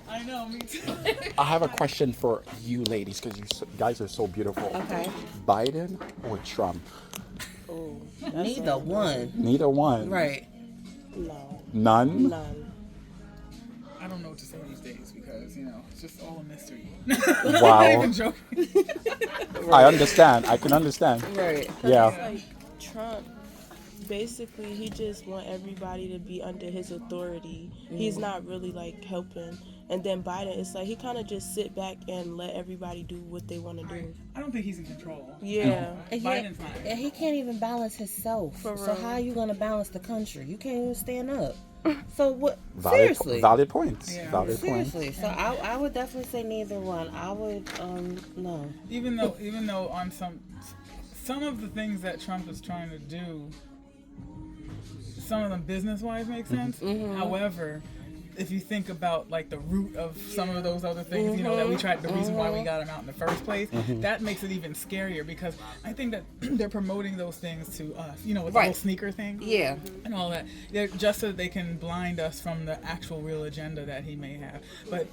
I know, me too. I have a question for you ladies because guys are so beautiful. Okay. Biden or Trump? Oh, Neither one. Neither one. Right. no, None? none. I don't know what to say these days because, it's just all a mystery. Wow. Not even joking. I understand. I can understand. Right. Yeah. It's like Trump, basically, he just want everybody to be under his authority. He's not really like helping. And then Biden, it's like he kind of just sit back and let everybody do what they want to do. I don't think he's in control. Yeah. And Biden's not. and he can't even balance himself. For So real. how are you gonna balance the country? You can't even stand up. So what? Valid, Seriously. valid points. Yeah. Valid points. Seriously. So I would definitely say neither one. I would no. Even though on some of the things that Trump is trying to do, some of them business-wise make sense. However, if you think about like the root of some of those other things, that we tried, the reason why we got him out in the first place, that makes it even scarier because I think that they're promoting those things to us, with the whole Right. sneaker thing. Yeah. And all that, they're just so that they can blind us from the actual real agenda that he may have. But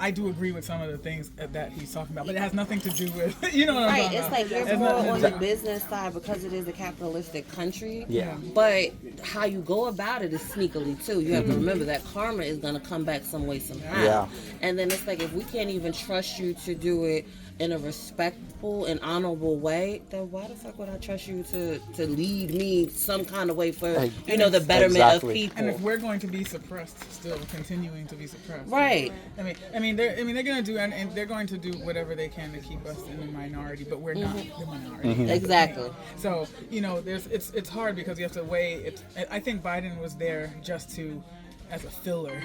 I do agree with some of the things that he's talking about, but it has nothing to do with what I'm Right, talking it's about. like you're It's more nothing on to the do- business side because it is a capitalistic country. Yeah. But how you go about it is sneakily too. You have to remember that karma is gonna come back some way somehow. Yeah. And then it's like if we can't even trust you to do it in a respectful and honorable way, then why the fuck would I trust you to lead me some kind of way for the betterment Exactly. of people? And if we're going to be suppressed, still continuing to be suppressed, Right. they're going to do, and they're going to do whatever they can to keep us in the minority, but we're not the minority. Exactly. So it's hard because you have to weigh it. I think Biden was there just as a filler,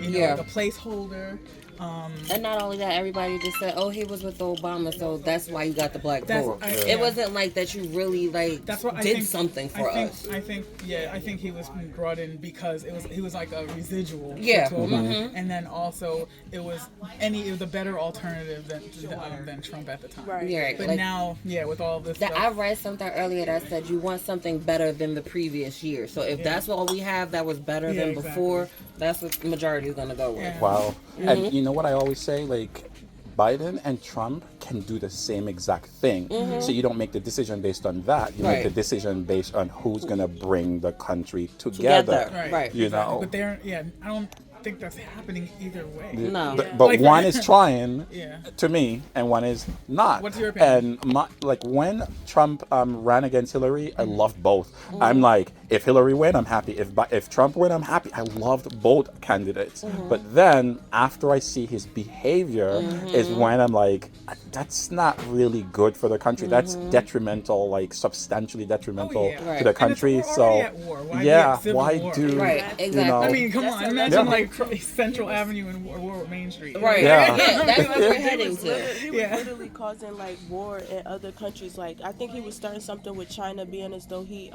Yeah. like a placeholder. And not only that, everybody just said, "Oh, he was with Obama, so that's why you got the black vote." Yeah. It wasn't like that. You really That's what I did think, something for us. I think he was brought in because he was like a residual. Yeah. To Obama. And then also it was the better alternative than Trump at the time. Right. Yeah, But like, now, with all this that stuff, I read something earlier that said you want something better than the previous year. So if that's all we have that was better than exactly. before, that's what the majority is going to go with. Yeah. Wow. And you know what I always say? Like, Biden and Trump can do the same exact thing. So you don't make the decision based on that. You make Right. the decision based on who's going to bring the country together. Right. You exactly. know? But I don't think that's happening either way. No. But Like- one is trying Yeah. to me, and one is not. What's your opinion? And when Trump ran against Hillary, I loved both. I'm like, if Hillary win, I'm happy. If Trump win, I'm happy. I loved both candidates. But then after I see his behavior, is when I'm like, that's not really good for the country. That's detrimental, like substantially detrimental Oh, yeah. to Right. the And country. we're already so at war. Why be yeah, at civil why war? do Right, you exactly. know? I mean, come on. That's Imagine Yeah. like Central Avenue and Warwick Main Street. Right. Yeah. Yeah, that's what we're He heading was, to. he was Yeah. literally causing like war in other countries. Like I think he was starting something with China, being as though he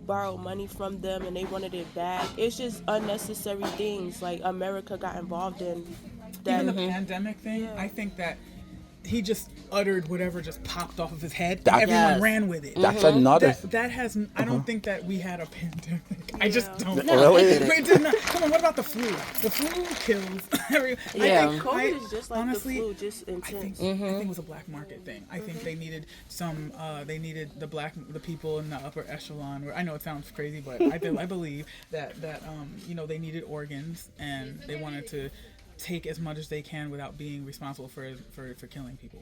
borrowed money from them and they wanted it back. It's just unnecessary things like America got involved in. That Even the pandemic thing, Yeah. I think that he just uttered whatever just popped off of his head. That- Everyone Yes. ran with it. That's another. That has. I don't think that we had a pandemic. I just don't. No, really? It did not. Come on. What about the flu? The flu kills. Yeah. COVID is just like honestly, the flu, just I think intense. it was a black market thing. I think they needed some. They needed the people in the upper echelon. Where I know it sounds crazy, but I believe that they needed organs and they wanted to take as much as they can without being responsible for killing people.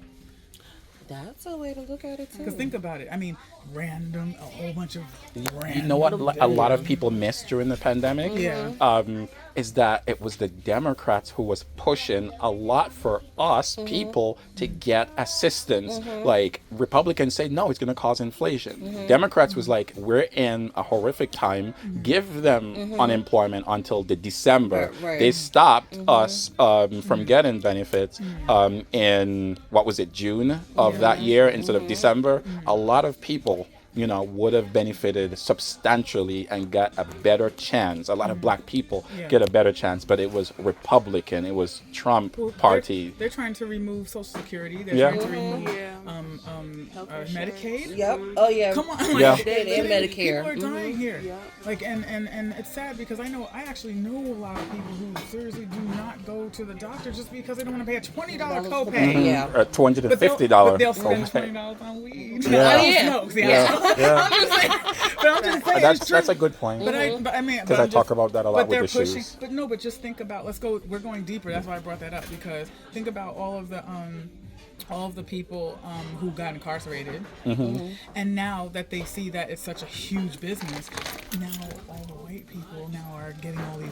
That's a way to look at it too. Because think about it. I mean, a whole bunch of random. You know what a lot of people missed during the pandemic? Yeah. Is that it was the Democrats who was pushing a lot for us people to get assistance. Like Republicans say, no, it's going to cause inflation. Democrats was like, we're in a horrific time. Give them unemployment until the December. Right. They stopped us from getting benefits in, what was it, June of that year instead of December. A lot of people would have benefited substantially and got a better chance. A lot of black people get a better chance, but it was Republican. It was Trump party. They're trying to remove Social Security. They're Yeah. trying to remove Medicaid. Yep. Oh yeah. Come on, Yeah. And Medicare. People are dying here. Yeah. Like, and it's sad because I actually know a lot of people who seriously do not go to the doctor just because they don't want to pay a $20 copay. Yeah. A $250 But they'll spend copay. $20 on weed. Yeah. I don't Yeah. smoke. See, Yeah. I'm just saying. But I'm just saying. That's it's true. that's a good point. But I mean, Because I talk about that a lot but with they're the pushing. shoes. But no, but just think about. Let's go. We're going deeper. That's why I brought that up because think about all of the people who got incarcerated, and now that they see that it's such a huge business, now all the white people now are getting all these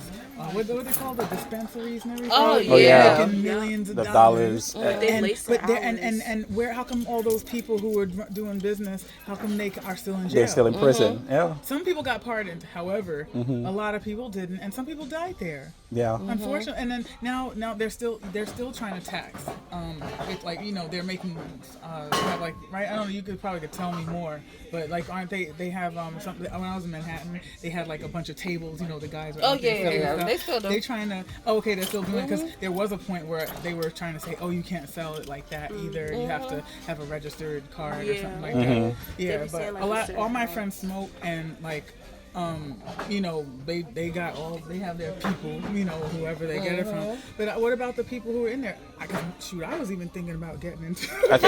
what do they call the dispensaries and everything? Oh, yeah. Making millions of The dollars. dollars. They lace But their and where? How come all those people who were doing business? How come they are still in jail? They're still in prison. Yeah. Some people got pardoned. However, a lot of people didn't, and some people died there. Yeah. Unfortunately, and then now they're still trying to tax. It's like they're making like right. I don't know. You could tell me more, but like aren't they have something? When I was in Manhattan, they had like a bunch of tables. The guys. Were Oh, out there yeah, selling yeah, stuff. they still do. They trying to. Oh, okay, they're still doing it because there was a point where they were trying to say, oh, you can't sell it like that either. You have to have a registered card or something like that. Yeah, be but saying, like, a a lot. certain All my card. friends smoke and like. They got they have their people, whoever they get it from. But what about the people who are in there? I was even thinking about getting into. I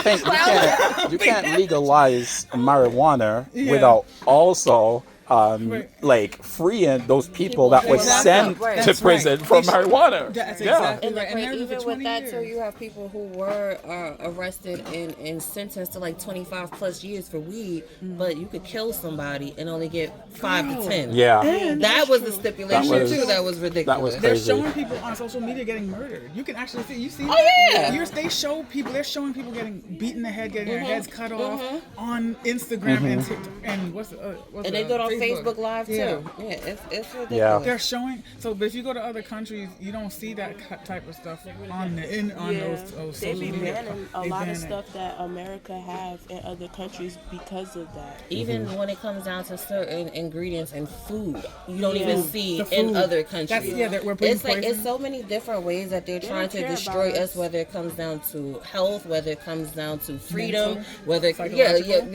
think you can't legalize marijuana Yeah. without also Right. like freeing those people that were Exactly. sent Right. to That's prison right. for They should- marijuana. That's Yeah. exactly And right. And they're even for with 20 that years. too, you have people who were arrested and sentenced to like 25 plus years for weed, but you could kill somebody and only get 5 to 10. Yeah. That was the stipulation That was- too. That was ridiculous. that They're was crazy. showing people on social media getting murdered. You can actually see. You see? Oh, yeah. They show people. They're showing people getting beat in the head, getting their heads cut off on Instagram Mm-hmm. and TikTok, and what's and they do it on Facebook Live too. Yeah. Yeah, it's ridiculous. Yeah. They're showing. So, but if you go to other countries, you don't see that type of stuff on those they social be media. banning a They lot ban of it. stuff that America have in other countries because of that. Even when it comes down to certain ingredients in food, you don't even see The in food. other countries. We're putting It's like it's poison. so many different ways that they're trying don't to care destroy about us. us. Whether it comes down to health, whether it comes down to freedom, Mental, whether psychological.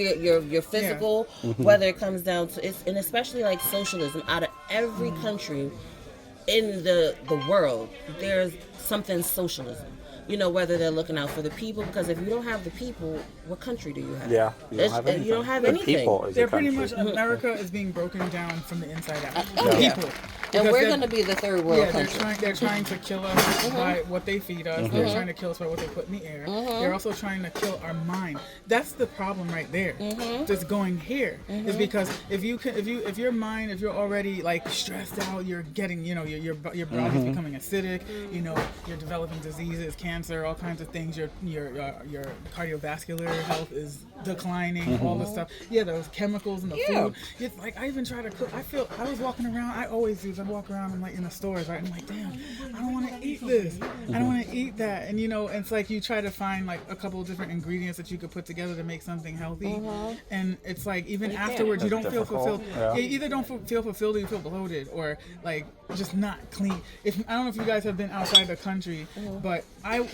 your physical, whether it comes down to and especially like socialism. Out of every country in the world, there's something socialism. Whether they're looking out for the people, because if you don't have the people, what country do you have? Yeah. You don't have anything. You don't have The anything. people is They're the pretty country. much America is being broken down from the inside out. Oh, yeah. People. And Because we're they're- going to be the third world Yeah, country. they're trying to kill us by what they feed us. They're trying to kill us by what they put in the air. They're also trying to kill our mind. That's the problem right there. That's going here is because if your mind, if you're already like stressed out, you're getting, your body's becoming acidic. You're developing diseases, cancer, all kinds of things. Your cardiovascular health is declining. All the stuff. Yeah, those chemicals in the food. It's like I even try to cook. I was walking around. I always do. I walk around and like in the stores, right? I'm like, damn, I don't want to eat this. I don't want to eat that. And it's like you try to find like a couple of different ingredients that you could put together to make something healthy. And it's like even afterwards, you don't That's feel difficult. fulfilled. Yeah. You either don't feel fulfilled or you feel bloated or like just not clean. I don't know if you guys have been outside the country, but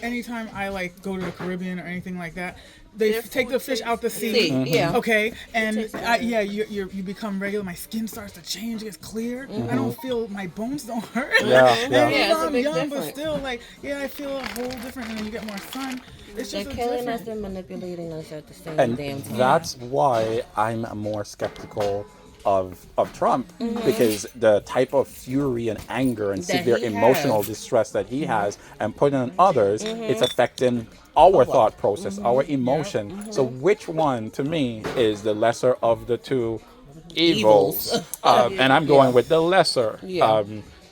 anytime I like go to the Caribbean or anything like that, they Their take food the fish out the sea. Yeah. Okay, and tastes better. you become regular. My skin starts to change, gets clear. I don't feel my bones don't hurt. Yeah, And yeah. even Yeah, it's though a I'm big young, but difference. still, like, I feel a whole different. And then you get more sun. It's They're just killing us different. and manipulating us at the same And damn time. that's why I'm more skeptical of Trump, Mm-hmm. because the type of fury and anger and That severe he emotional has. distress that he has and putting on others, it's affecting our thought process, our emotion. So which one, to me, is the lesser of the two evils? And I'm going with the lesser Yeah.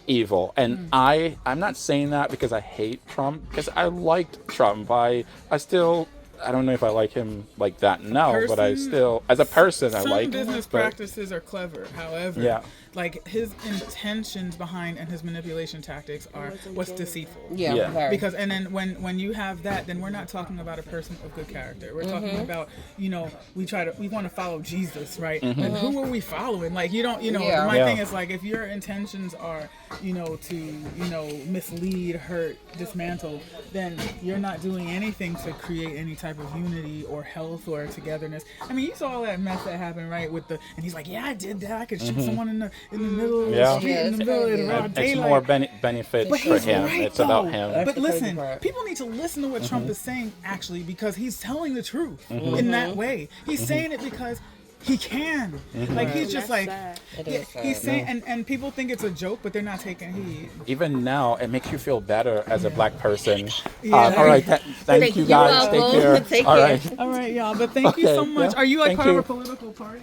evil. And I'm not saying that because I hate Trump, because I liked Trump. I don't know if I like him like that now, but I Person- still, as a person, I Some like him. business but- practices are clever. However, Yeah. like his intentions behind and his manipulation tactics are what's deceitful. Yeah, Yeah. very. Because and then when you have that, then we're not talking about a person of good character. We're talking about, you know, we want to follow Jesus, right? And who are we following? Like you don't, you know, Yeah. my Yeah. thing is like if your intentions are, you know, to, you know, mislead, hurt, dismantle, then you're not doing anything to create any type of unity or health or togetherness. I mean, you saw all that mess that happened, right? With the and he's like, yeah, I did that. I could shoot someone in the middle of Yeah. the street, Yeah, in the it's middle of the crazy. broad It's daylight. more benefit But for he's him. right, It's about though. him. That's But the crazy listen, part. people need to listen to what Trump is saying, actually, because he's telling the truth Mm-hmm. in that way. He's saying it because he can. Like, he's And just that's like, sad. It yeah, is he's sad. saying, and people think it's a joke, but they're not taking heed. Even now, it makes you feel better as a black person. Yeah. All right, thank you guys. welcome. Take care. Take All care. right. All right, y'all, but thank you Okay, so much. yeah, Are you like thank part you. of a political party?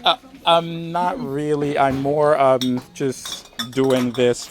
Not really. I'm more just doing this